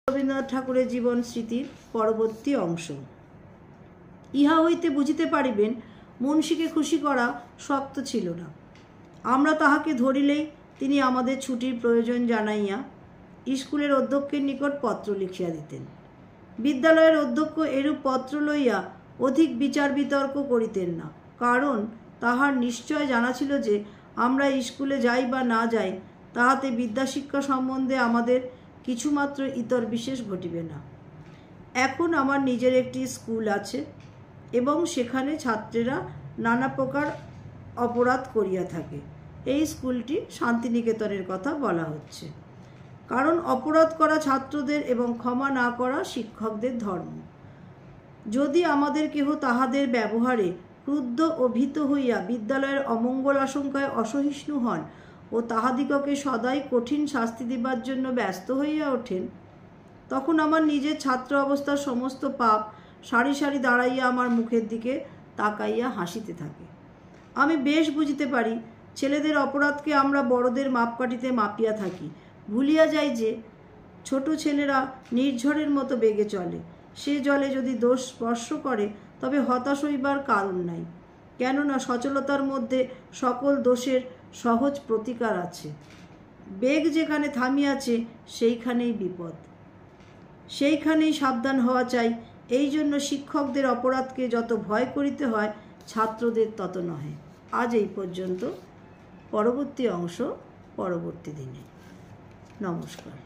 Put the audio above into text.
রবীন্দ্রনাথ ঠাকুরের জীবন স্মৃতির পরবর্তী অংশ। ইহা হইতে বুঝিতে পারিবেন মুন্সিকে খুশি করা শক্ত ছিল না। আমরা তাহাকে ধরিলেই তিনি আমাদের ছুটির প্রয়োজন জানাইয়া স্কুলের অধ্যক্ষের নিকট পত্র লিখিয়া দিতেন। বিদ্যালয়ের অধ্যক্ষ এরূপ পত্র লইয়া অধিক বিচার বিতর্ক করিতেন না, কারণ তাহার নিশ্চয় জানা ছিল যে আমরা স্কুলে যাই বা না যাই তাহাতে বিদ্যাশিক্ষা সম্বন্ধে আমাদের কিছুমাত্র ইতর বিশেষ ঘটিবে না। এখন আমার নিজের একটি স্কুল আছে এবং সেখানে ছাত্রেরা নানা প্রকার অপরাধ করিয়া থাকে। এই স্কুলটি শান্তিনিকেতনের কথা বলা হচ্ছে, কারণ অপরাধ করা ছাত্রদের এবং ক্ষমা না করা শিক্ষকদের ধর্ম। যদি আমাদের কেহ তাহাদের ব্যবহারে ক্রুদ্ধ ও ভীত হইয়া বিদ্যালয়ের অমঙ্গল আশঙ্কায় অসহিষ্ণু হন ও তাহাদিগকে সদাই কঠিন শাস্তি দিবার জন্য ব্যস্ত হইয়া ওঠেন, তখন আমার নিজের ছাত্র অবস্থার সমস্ত পাপ সারি সারি দাঁড়াইয়া আমার মুখের দিকে তাকাইয়া হাসিতে থাকে। আমি বেশ বুঝিতে পারি ছেলেদের অপরাধকে আমরা বড়দের মাপকাঠিতে মাপিয়া থাকি, ভুলিয়া যাই যে ছোট ছেলেরা নির্ঝরের মতো বেগে চলে। সে জলে যদি দোষ স্পর্শ করে তবে হতাশ হইবার কারণ নাই, কেননা সচলতার মধ্যে সকল দোষের সহজ প্রতিকার আছে। বেগ যেখানে থামিয়াছে সেইখানেই বিপদ, সেইখানেই সাবধান হওয়া চাই। এই জন্য শিক্ষকদের অপরাধকে যত ভয় করিতে হয় ছাত্রদের তত নহে। আজ এই পর্যন্ত। পরবর্তী অংশ পরবর্তী দিনে। নমস্কার।